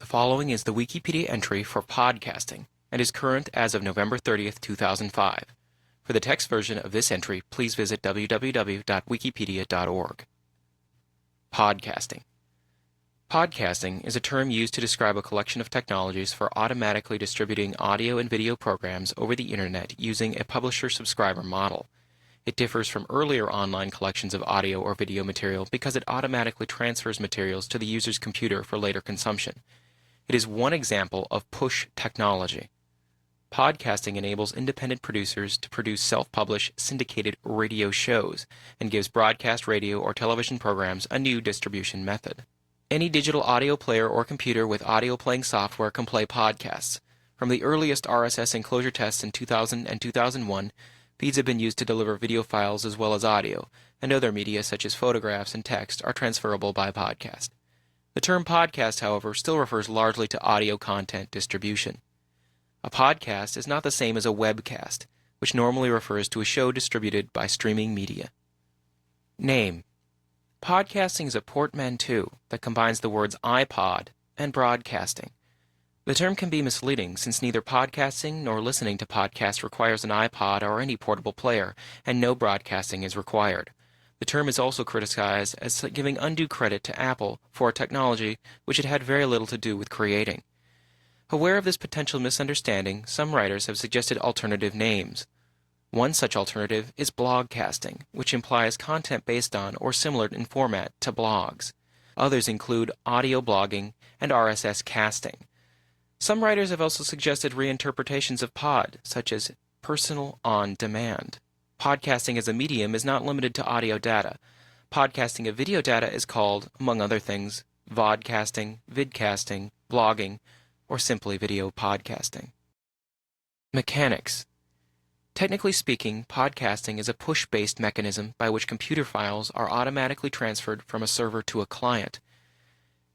The following is the Wikipedia entry for podcasting and is current as of November 30th, 2005. For the text version of this entry, please visit www.wikipedia.org. Podcasting. Podcasting is a term used to describe a collection of technologies for automatically distributing audio and video programs over the Internet using a publisher-subscriber model. It differs from earlier online collections of audio or video material because it automatically transfers materials to the user's computer for later consumption. It is one example of push technology. Podcasting enables independent producers to produce self-published, syndicated radio shows and gives broadcast radio or television programs a new distribution method. Any digital audio player or computer with audio playing software can play podcasts. From the earliest RSS enclosure tests in 2000 and 2001, feeds have been used to deliver video files as well as audio, and other media such as photographs and text are transferable by podcast. The term podcast, however, still refers largely to audio content distribution. A podcast is not the same as a webcast, which normally refers to a show distributed by streaming media. Name. Podcasting is a portmanteau that combines the words iPod and broadcasting. The term can be misleading since neither podcasting nor listening to podcasts requires an iPod or any portable player, and no broadcasting is required. The term is also criticized as giving undue credit to Apple for a technology which it had very little to do with creating. Aware of this potential misunderstanding, some writers have suggested alternative names. One such alternative is blogcasting, which implies content based on or similar in format to blogs. Others include audio blogging and RSS casting. Some writers have also suggested reinterpretations of pod, such as personal on demand. Podcasting as a medium is not limited to audio data. Podcasting of video data is called, among other things, vodcasting, vidcasting, blogging, or simply video podcasting. Mechanics. Technically speaking, podcasting is a push-based mechanism by which computer files are automatically transferred from a server to a client.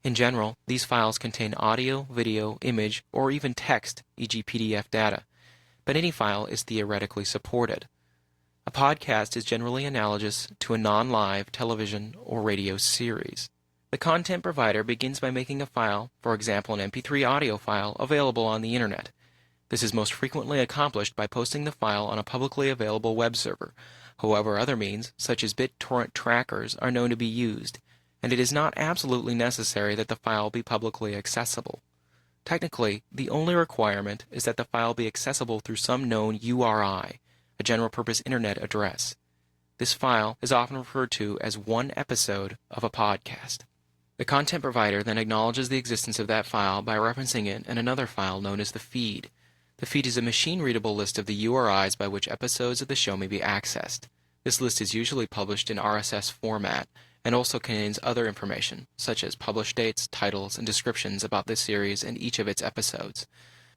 In general, these files contain audio, video, image, or even text, e.g. PDF data, but any file is theoretically supported. A podcast is generally analogous to a non-live television or radio series. The content provider begins by making a file, for example an MP3 audio file, available on the Internet. This is most frequently accomplished by posting the file on a publicly available web server. However, other means, such as BitTorrent trackers, are known to be used, and it is not absolutely necessary that the file be publicly accessible. Technically, the only requirement is that the file be accessible through some known URI, a general-purpose Internet address. This file is often referred to as one episode of a podcast. The content provider then acknowledges the existence of that file by referencing it in another file known as the feed. The feed is a machine-readable list of the URIs by which episodes of the show may be accessed. This list is usually published in RSS format and also contains other information, such as published dates, titles, and descriptions about this series and each of its episodes.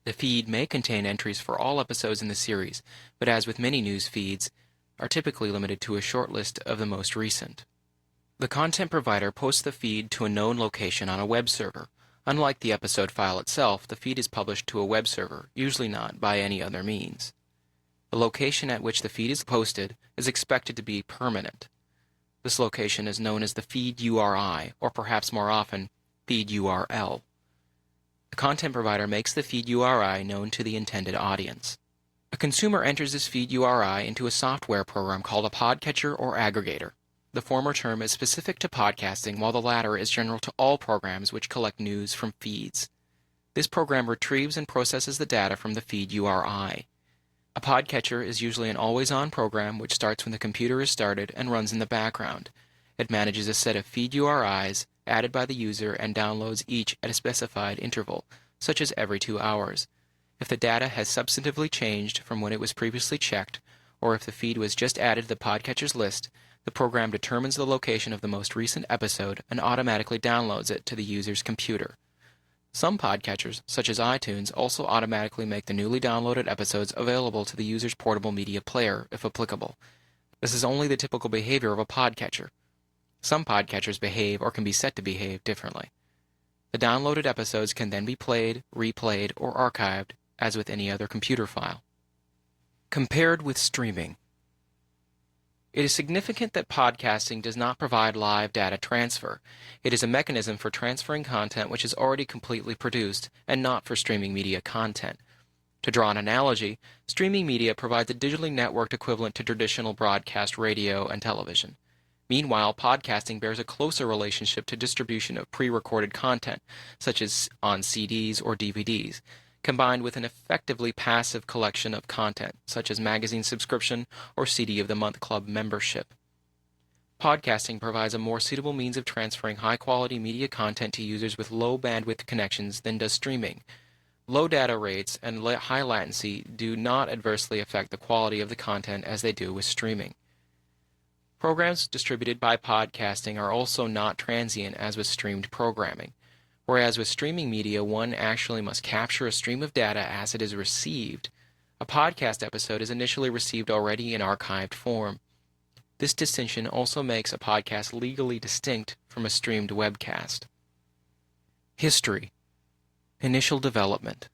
The feed may contain entries for all episodes in the series, but as with many news feeds, are typically limited to a short list of the most recent. The content provider posts the feed to a known location on a web server. Unlike the episode file itself, the feed is published to a web server, usually not by any other means. The location at which the feed is posted is expected to be permanent. This location is known as the feed URI, or perhaps more often, feed URL. The content provider makes the feed URI known to the intended audience. A consumer enters this feed URI into a software program called a podcatcher or aggregator. The former term is specific to podcasting, while the latter is general to all programs which collect news from feeds. This program retrieves and processes the data from the feed URI. A podcatcher is usually an always-on program which starts when the computer is started and runs in the background. It manages a set of feed URIs added by the user and downloads each at a specified interval, such as every 2 hours. If the data has substantively changed from when it was previously checked, or if the feed was just added to the podcatcher's list, the program determines the location of the most recent episode and automatically downloads it to the user's computer. Some podcatchers, such as iTunes, also automatically make the newly downloaded episodes available to the user's portable media player, if applicable. This is only the typical behavior of a podcatcher. Some podcatchers behave or can be set to behave differently. The downloaded episodes can then be played, replayed, or archived, as with any other computer file. Compared with streaming. It is significant that podcasting does not provide live data transfer. It is a mechanism for transferring content which is already completely produced and not for streaming media content. To draw an analogy, streaming media provides a digitally networked equivalent to traditional broadcast radio and television. Meanwhile, podcasting bears a closer relationship to distribution of pre-recorded content, such as on CDs or DVDs, combined with an effectively passive collection of content, such as magazine subscription or CD of the Month Club membership. Podcasting provides a more suitable means of transferring high-quality media content to users with low bandwidth connections than does streaming. Low data rates and high latency do not adversely affect the quality of the content as they do with streaming. Programs distributed by podcasting are also not transient as with streamed programming. Whereas with streaming media, one actually must capture a stream of data as it is received. A podcast episode is initially received already in archived form. This distinction also makes a podcast legally distinct from a streamed webcast. History. Initial development.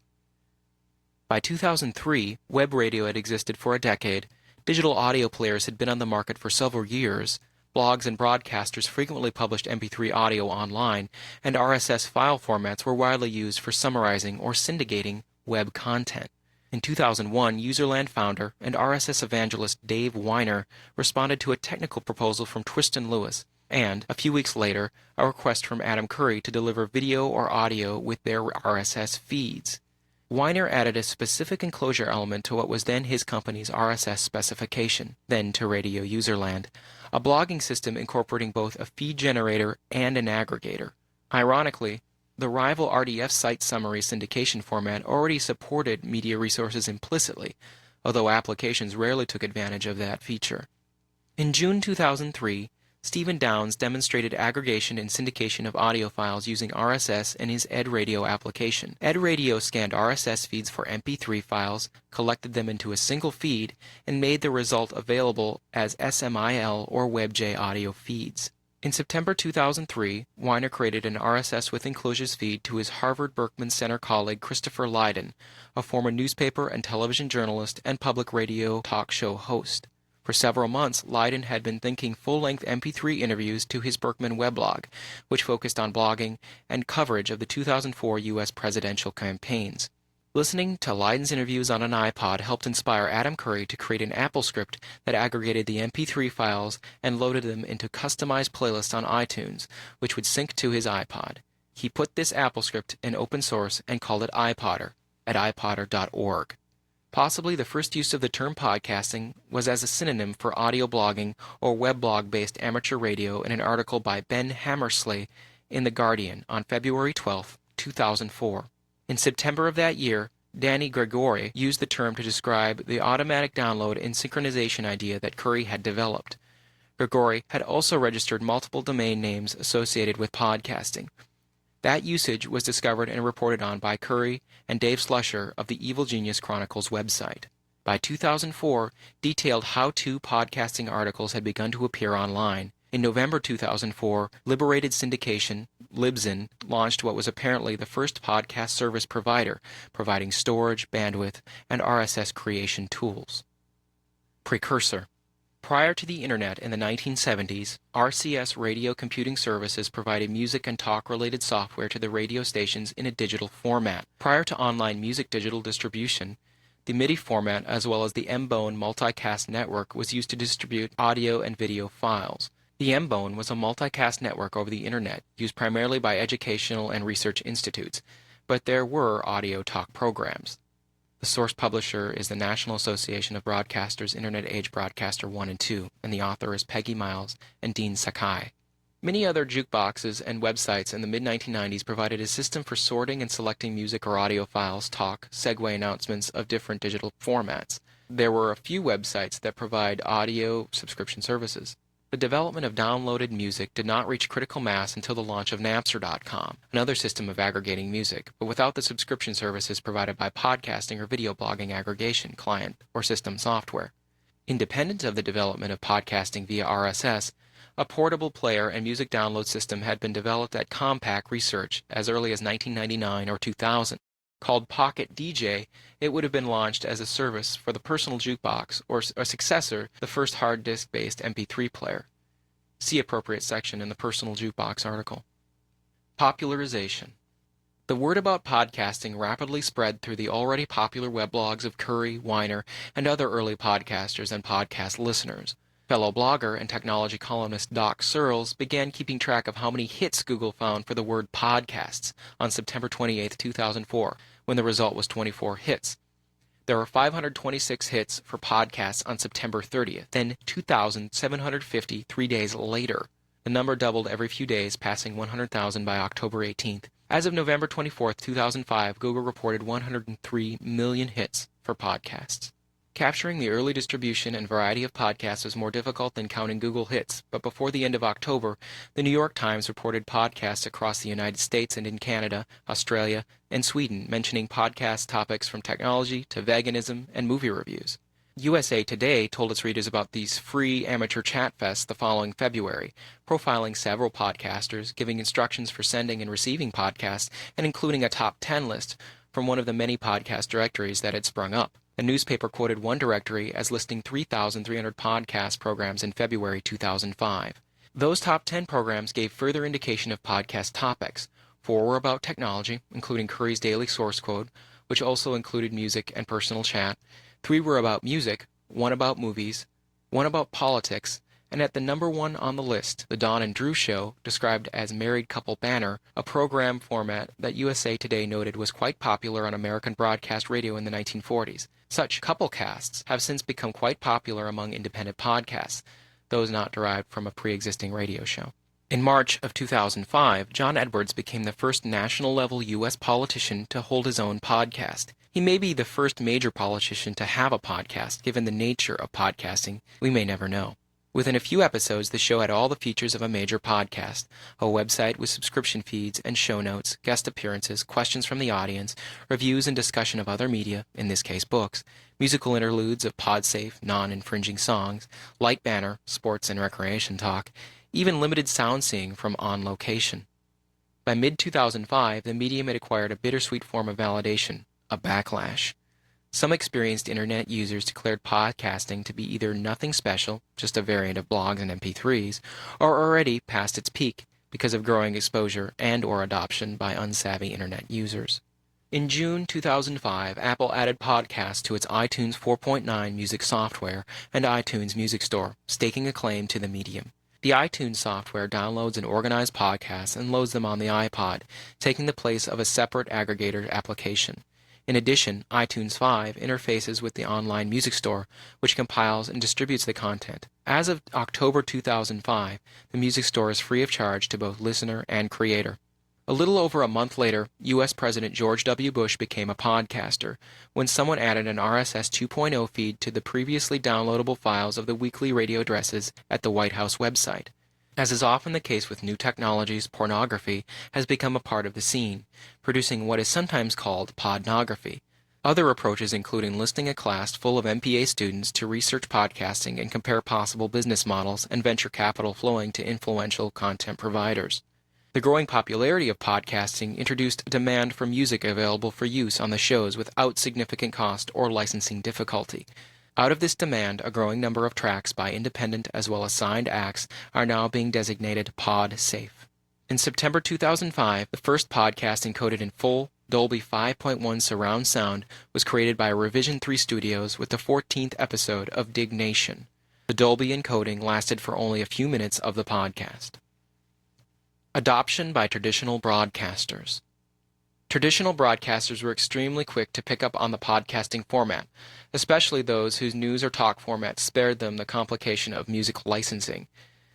By 2003, web radio had existed for a decade, digital audio players had been on the market for several years, blogs and broadcasters frequently published MP3 audio online, and RSS file formats were widely used for summarizing or syndicating web content. In 2001, Userland founder and RSS evangelist Dave Weiner responded to a technical proposal from Twiston Lewis, and, a few weeks later, a request from Adam Curry to deliver video or audio with their RSS feeds. Weiner added a specific enclosure element to what was then his company's RSS specification, then to Radio Userland, a blogging system incorporating both a feed generator and an aggregator. Ironically, the rival RDF site summary syndication format already supported media resources implicitly, although applications rarely took advantage of that feature. In June 2003, Stephen Downes demonstrated aggregation and syndication of audio files using RSS in his EdRadio application. EdRadio scanned RSS feeds for MP3 files, collected them into a single feed, and made the result available as SMIL or WebJ audio feeds. In September 2003, Weiner created an RSS with enclosures feed to his Harvard Berkman Center colleague Christopher Lydon, a former newspaper and television journalist and public radio talk show host. For several months, Lydon had been thinking full-length MP3 interviews to his Berkman weblog, which focused on blogging and coverage of the 2004 U.S. presidential campaigns. Listening to Lydon's interviews on an iPod helped inspire Adam Curry to create an Apple script that aggregated the MP3 files and loaded them into customized playlists on iTunes, which would sync to his iPod. He put this Apple script in open source and called it iPodder at ipodder.org. Possibly the first use of the term podcasting was as a synonym for audio blogging or weblog-based amateur radio in an article by Ben Hammersley in The Guardian on February 12, 2004. In September of that year, Danny Gregori used the term to describe the automatic download and synchronization idea that Curry had developed. Gregori had also registered multiple domain names associated with podcasting. That usage was discovered and reported on by Curry and Dave Slusher of the Evil Genius Chronicles website. By 2004, detailed how-to podcasting articles had begun to appear online. In November 2004, Liberated Syndication, Libsyn, launched what was apparently the first podcast service provider, providing storage, bandwidth, and RSS creation tools. Precursor. Prior to the Internet in the 1970s, RCS radio computing services provided music and talk-related software to the radio stations in a digital format. Prior to online music digital distribution, the MIDI format as well as the M-Bone multicast network was used to distribute audio and video files. The M-Bone was a multicast network over the Internet, used primarily by educational and research institutes, but there were audio talk programs. The source publisher is the National Association of Broadcasters Internet Age Broadcaster 1 and 2, and the author is Peggy Miles and Dean Sakai. Many other jukeboxes and websites in the mid-1990s provided a system for sorting and selecting music or audio files, talk, segue announcements of different digital formats. There were a few websites that provide audio subscription services. The development of downloaded music did not reach critical mass until the launch of Napster.com, another system of aggregating music, but without the subscription services provided by podcasting or video blogging aggregation client or system software. Independent of the development of podcasting via RSS, a portable player and music download system had been developed at Compaq Research as early as 1999 or 2000. Called Pocket DJ, it would have been launched as a service for the personal jukebox or a successor, the first hard disk-based MP3 player. See appropriate section in the personal jukebox article. Popularization. The word about podcasting rapidly spread through the already popular weblogs of Curry, Weiner, and other early podcasters and podcast listeners. Fellow blogger and technology columnist Doc Searles began keeping track of how many hits Google found for the word podcasts on September 28, 2004, when the result was 24 hits. There were 526 hits for podcasts on September 30th, then 2,750 3 days later. The number doubled every few days, passing 100,000 by October 18th. As of November 24, 2005, Google reported 103 million hits for podcasts. Capturing the early distribution and variety of podcasts was more difficult than counting Google hits, but before the end of October, the New York Times reported podcasts across the United States and in Canada, Australia, and Sweden, mentioning podcast topics from technology to veganism and movie reviews. USA Today told its readers about these free amateur chat fests the following February, profiling several podcasters, giving instructions for sending and receiving podcasts, and including a top 10 list from one of the many podcast directories that had sprung up. The newspaper quoted one directory as listing 3,300 podcast programs in February 2005. Those top 10 programs gave further indication of podcast topics. 4 were about technology, including Curry's Daily Source Code, which also included music and personal chat. 3 were about music, 1 about movies, 1 about politics, and at the number 1 on the list, The Dawn and Drew Show, described as Married Couple Banner, a program format that USA Today noted was quite popular on American broadcast radio in the 1940s. Such couple casts have since become quite popular among independent podcasts, those not derived from a pre-existing radio show. In March of 2005, John Edwards became the first national-level U.S. politician to hold his own podcast. He may be the first major politician to have a podcast. Given the nature of podcasting, we may never know. Within a few episodes, the show had all the features of a major podcast: a website with subscription feeds and show notes, guest appearances, questions from the audience, reviews and discussion of other media, in this case books, musical interludes of pod-safe, non-infringing songs, light banner, sports and recreation talk, even limited sound seeing from On Location. By mid-2005, the medium had acquired a bittersweet form of validation, a backlash. Some experienced internet users declared podcasting to be either nothing special, just a variant of blogs and MP3s, or already past its peak because of growing exposure and or adoption by unsavvy internet users. In June 2005, Apple added podcasts to its iTunes 4.9 music software and iTunes Music Store, staking a claim to the medium. The iTunes software downloads and organizes podcasts and loads them on the iPod, taking the place of a separate aggregator application. In addition, iTunes 5 interfaces with the online music store, which compiles and distributes the content. As of October 2005, the music store is free of charge to both listener and creator. A little over a month later, U.S. President George W. Bush became a podcaster when someone added an RSS 2.0 feed to the previously downloadable files of the weekly radio addresses at the White House website. As is often the case with new technologies, pornography has become a part of the scene, producing what is sometimes called podnography. Other approaches include enlisting a class full of MPA students to research podcasting and compare possible business models and venture capital flowing to influential content providers. The growing popularity of podcasting introduced a demand for music available for use on the shows without significant cost or licensing difficulty. Out of this demand, a growing number of tracks by independent as well as signed acts are now being designated pod-safe. In September 2005, the first podcast encoded in full Dolby 5.1 surround sound was created by Revision 3 Studios with the 14th episode of Dig Nation. The Dolby encoding lasted for only a few minutes of the podcast. Adoption by traditional broadcasters. Traditional broadcasters were extremely quick to pick up on the podcasting format, especially those whose news or talk format spared them the complication of music licensing.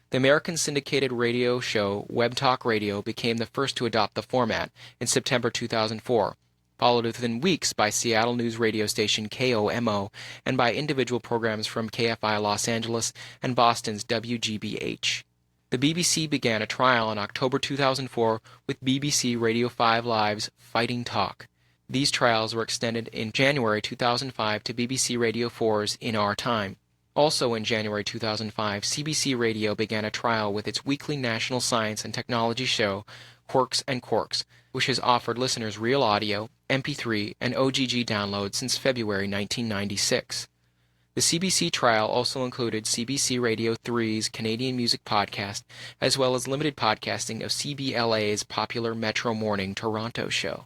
The American syndicated radio show Web Talk Radio became the first to adopt the format in September 2004, followed within weeks by Seattle news radio station KOMO and by individual programs from KFI Los Angeles and Boston's WGBH. The BBC began a trial in October 2004 with BBC Radio 5 Live's Fighting Talk. These trials were extended in January 2005 to BBC Radio 4's In Our Time. Also in January 2005, CBC Radio began a trial with its weekly national science and technology show, Quirks and Quarks, which has offered listeners real audio, MP3, and OGG downloads since February 1996. The CBC trial also included CBC Radio 3's Canadian Music Podcast, as well as limited podcasting of CBLA's popular Metro Morning Toronto show.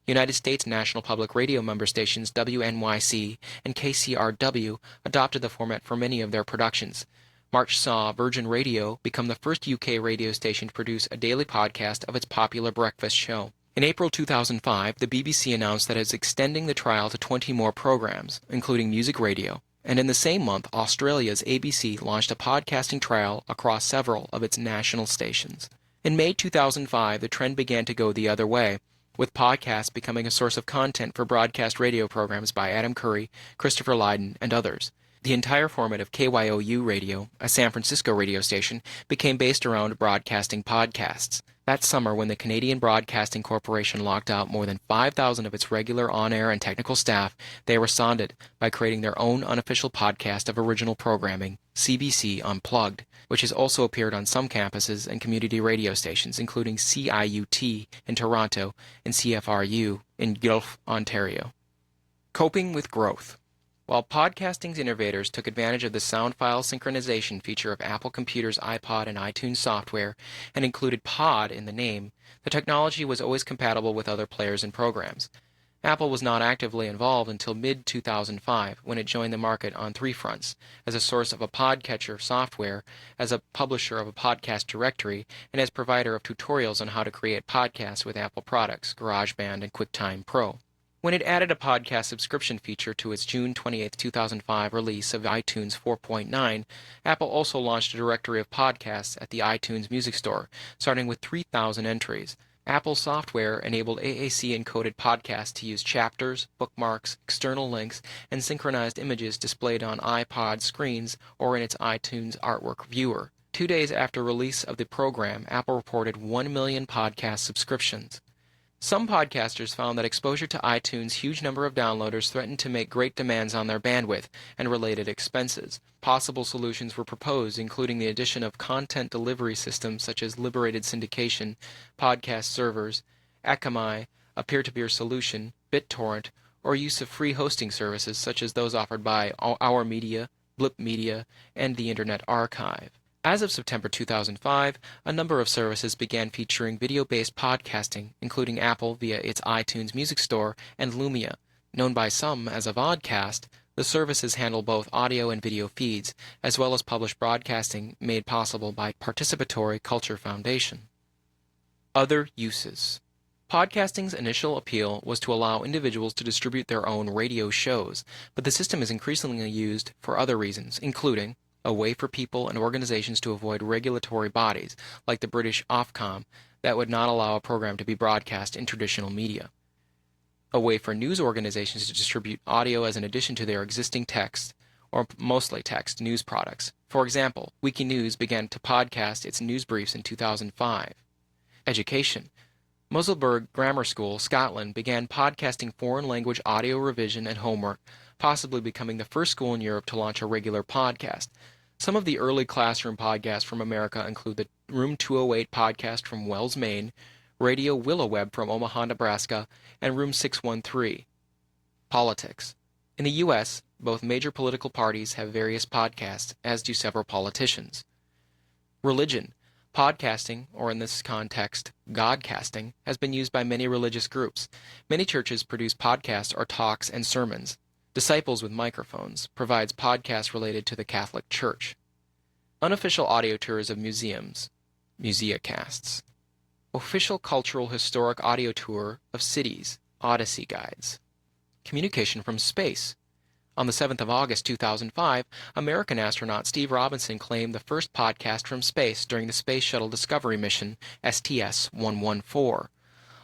United States National Public Radio member stations WNYC and KCRW adopted the format for many of their productions. March saw Virgin Radio become the first UK radio station to produce a daily podcast of its popular breakfast show. In April 2005, the BBC announced that it is extending the trial to 20 more programs, including music radio. And in the same month, Australia's ABC launched a podcasting trial across several of its national stations. In May 2005, the trend began to go the other way, with podcasts becoming a source of content for broadcast radio programs by Adam Curry, Christopher Lydon, and others. The entire format of KYOU Radio, a San Francisco radio station, became based around broadcasting podcasts. That summer, when the Canadian Broadcasting Corporation locked out more than 5,000 of its regular on-air and technical staff, they responded by creating their own unofficial podcast of original programming, CBC Unplugged, which has also appeared on some campuses and community radio stations, including CIUT in Toronto and CFRU in Guelph, Ontario. Coping with growth. While podcasting's innovators took advantage of the sound file synchronization feature of Apple Computer's iPod and iTunes software and included pod in the name, the technology was always compatible with other players and programs. Apple was not actively involved until mid-2005, when it joined the market on three fronts: as a source of a podcatcher software, as a publisher of a podcast directory, and as provider of tutorials on how to create podcasts with Apple products, GarageBand and QuickTime Pro. When it added a podcast subscription feature to its June 28, 2005 release of iTunes 4.9, Apple also launched a directory of podcasts at the iTunes Music Store, starting with 3,000 entries. Apple software enabled AAC-encoded podcasts to use chapters, bookmarks, external links, and synchronized images displayed on iPod screens or in its iTunes artwork viewer. 2 days after release of the program, Apple reported 1 million podcast subscriptions. Some podcasters found that exposure to iTunes' huge number of downloaders threatened to make great demands on their bandwidth and related expenses. Possible solutions were proposed, including the addition of content delivery systems such as liberated syndication, podcast servers, Akamai, a peer-to-peer solution, BitTorrent, or use of free hosting services such as those offered by Our Media, Blip Media, and the Internet Archive. As of September 2005, a number of services began featuring video-based podcasting, including Apple via its iTunes Music Store and Lumia. Known by some as a vodcast, the services handle both audio and video feeds, as well as publish broadcasting made possible by Participatory Culture Foundation. Other uses. Podcasting's initial appeal was to allow individuals to distribute their own radio shows, but the system is increasingly used for other reasons, including a way for people and organizations to avoid regulatory bodies, like the British Ofcom, that would not allow a program to be broadcast in traditional media. A way for news organizations to distribute audio as an addition to their existing text, or mostly text, news products. For example, Wikinews began to podcast its news briefs in 2005. Education. Musselburgh Grammar School, Scotland, began podcasting foreign language audio revision and homework, possibly becoming the first school in Europe to launch a regular podcast. Some of the early classroom podcasts from America include the Room 208 podcast from Wells, Maine, Radio Willowweb from Omaha, Nebraska, and Room 613. Politics. In the U.S., both major political parties have various podcasts, as do several politicians. Religion. Podcasting, or in this context, Godcasting, has been used by many religious groups. Many churches produce podcasts or talks and sermons. Disciples with Microphones provides podcasts related to the Catholic Church. Unofficial audio tours of museums, Museacasts. Official cultural historic audio tour of cities, Odyssey Guides. Communication from space. On the 7th of August 2005, American astronaut Steve Robinson claimed the first podcast from space during the Space Shuttle Discovery mission STS-114.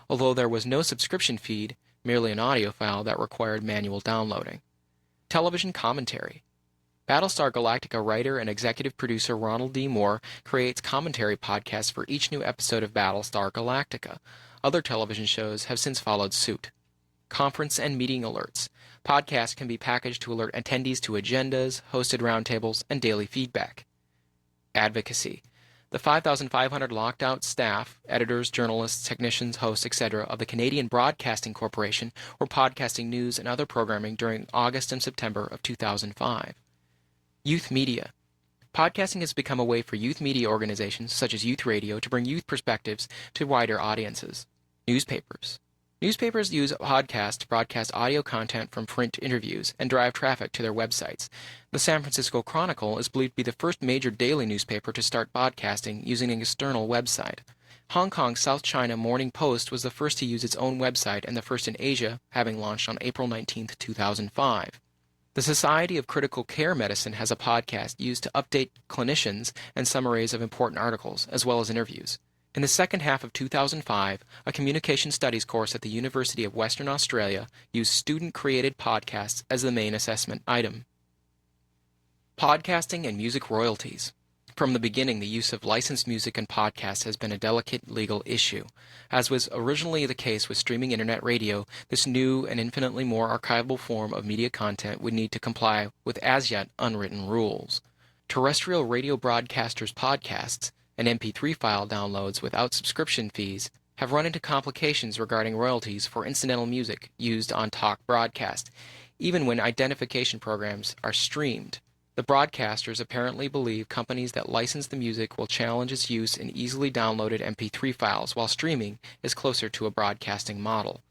Although there was no subscription feed, merely an audio file that required manual downloading. Television commentary. Battlestar Galactica writer and executive producer Ronald D. Moore creates commentary podcasts for each new episode of Battlestar Galactica. Other television shows have since followed suit. Conference and meeting alerts. Podcasts can be packaged to alert attendees to agendas, hosted roundtables, and daily feedback. Advocacy. The 5,500 locked-out staff, editors, journalists, technicians, hosts, etc., of the Canadian Broadcasting Corporation were podcasting news and other programming during August and September of 2005. Youth media. Podcasting has become a way for youth media organizations, such as youth radio, to bring youth perspectives to wider audiences. Newspapers. Newspapers use podcasts to broadcast audio content from print interviews and drive traffic to their websites. The San Francisco Chronicle is believed to be the first major daily newspaper to start broadcasting using an external website. Hong Kong's South China Morning Post was the first to use its own website and the first in Asia, having launched on April 19, 2005. The Society of Critical Care Medicine has a podcast used to update clinicians and summaries of important articles, as well as interviews. In the second half of 2005, a communication studies course at the University of Western Australia used student-created podcasts as the main assessment item. Podcasting and music royalties. From the beginning, the use of licensed music and podcasts has been a delicate legal issue. As was originally the case with streaming internet radio, this new and infinitely more archivable form of media content would need to comply with as yet unwritten rules. Terrestrial radio broadcasters' podcasts and MP3 file downloads without subscription fees have run into complications regarding royalties for incidental music used on talk broadcast, even when identification programs are streamed. The broadcasters apparently believe companies that license the music will challenge its use in easily downloaded MP3 files, while streaming is closer to a broadcasting model.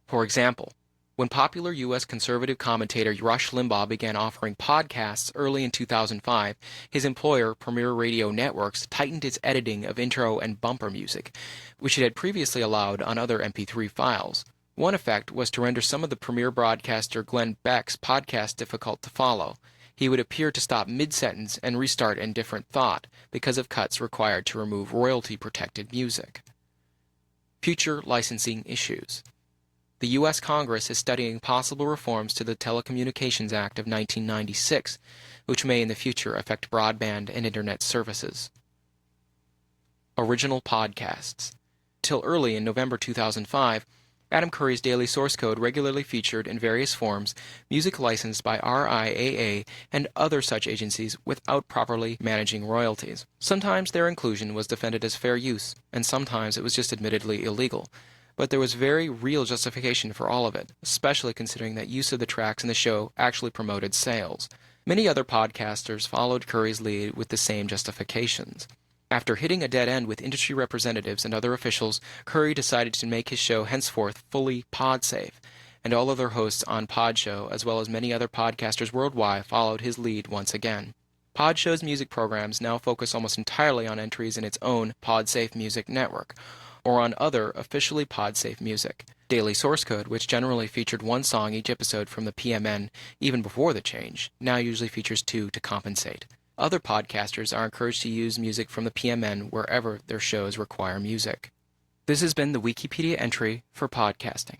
For example, when popular U.S. conservative commentator Rush Limbaugh began offering podcasts early in 2005, his employer, Premier Radio Networks, tightened its editing of intro and bumper music, which it had previously allowed on other MP3 files. One effect was to render some of the Premier broadcaster Glenn Beck's podcasts difficult to follow. He would appear to stop mid-sentence and restart in different thought because of cuts required to remove royalty-protected music. Future licensing issues. The U.S. Congress is studying possible reforms to the Telecommunications Act of 1996, which may in the future affect broadband and Internet services. Original podcasts. Till early in November 2005, Adam Curry's daily source code regularly featured in various forms music licensed by RIAA and other such agencies without properly managing royalties. Sometimes their inclusion was defended as fair use, and sometimes it was just admittedly illegal. But there was very real justification for all of it, especially considering that use of the tracks in the show actually promoted sales. Many other podcasters followed Curry's lead with the same justifications. After hitting a dead end with industry representatives and other officials, Curry decided to make his show henceforth fully pod-safe, and all other hosts on Podshow, as well as many other podcasters worldwide, followed his lead once again. Podshow's music programs now focus almost entirely on entries in its own PodSafe Music network, or on other officially PodSafe music. Daily Source Code, which generally featured one song each episode from the PMN even before the change, now usually features two to compensate. Other podcasters are encouraged to use music from the PMN wherever their shows require music. This has been the Wikipedia entry for podcasting.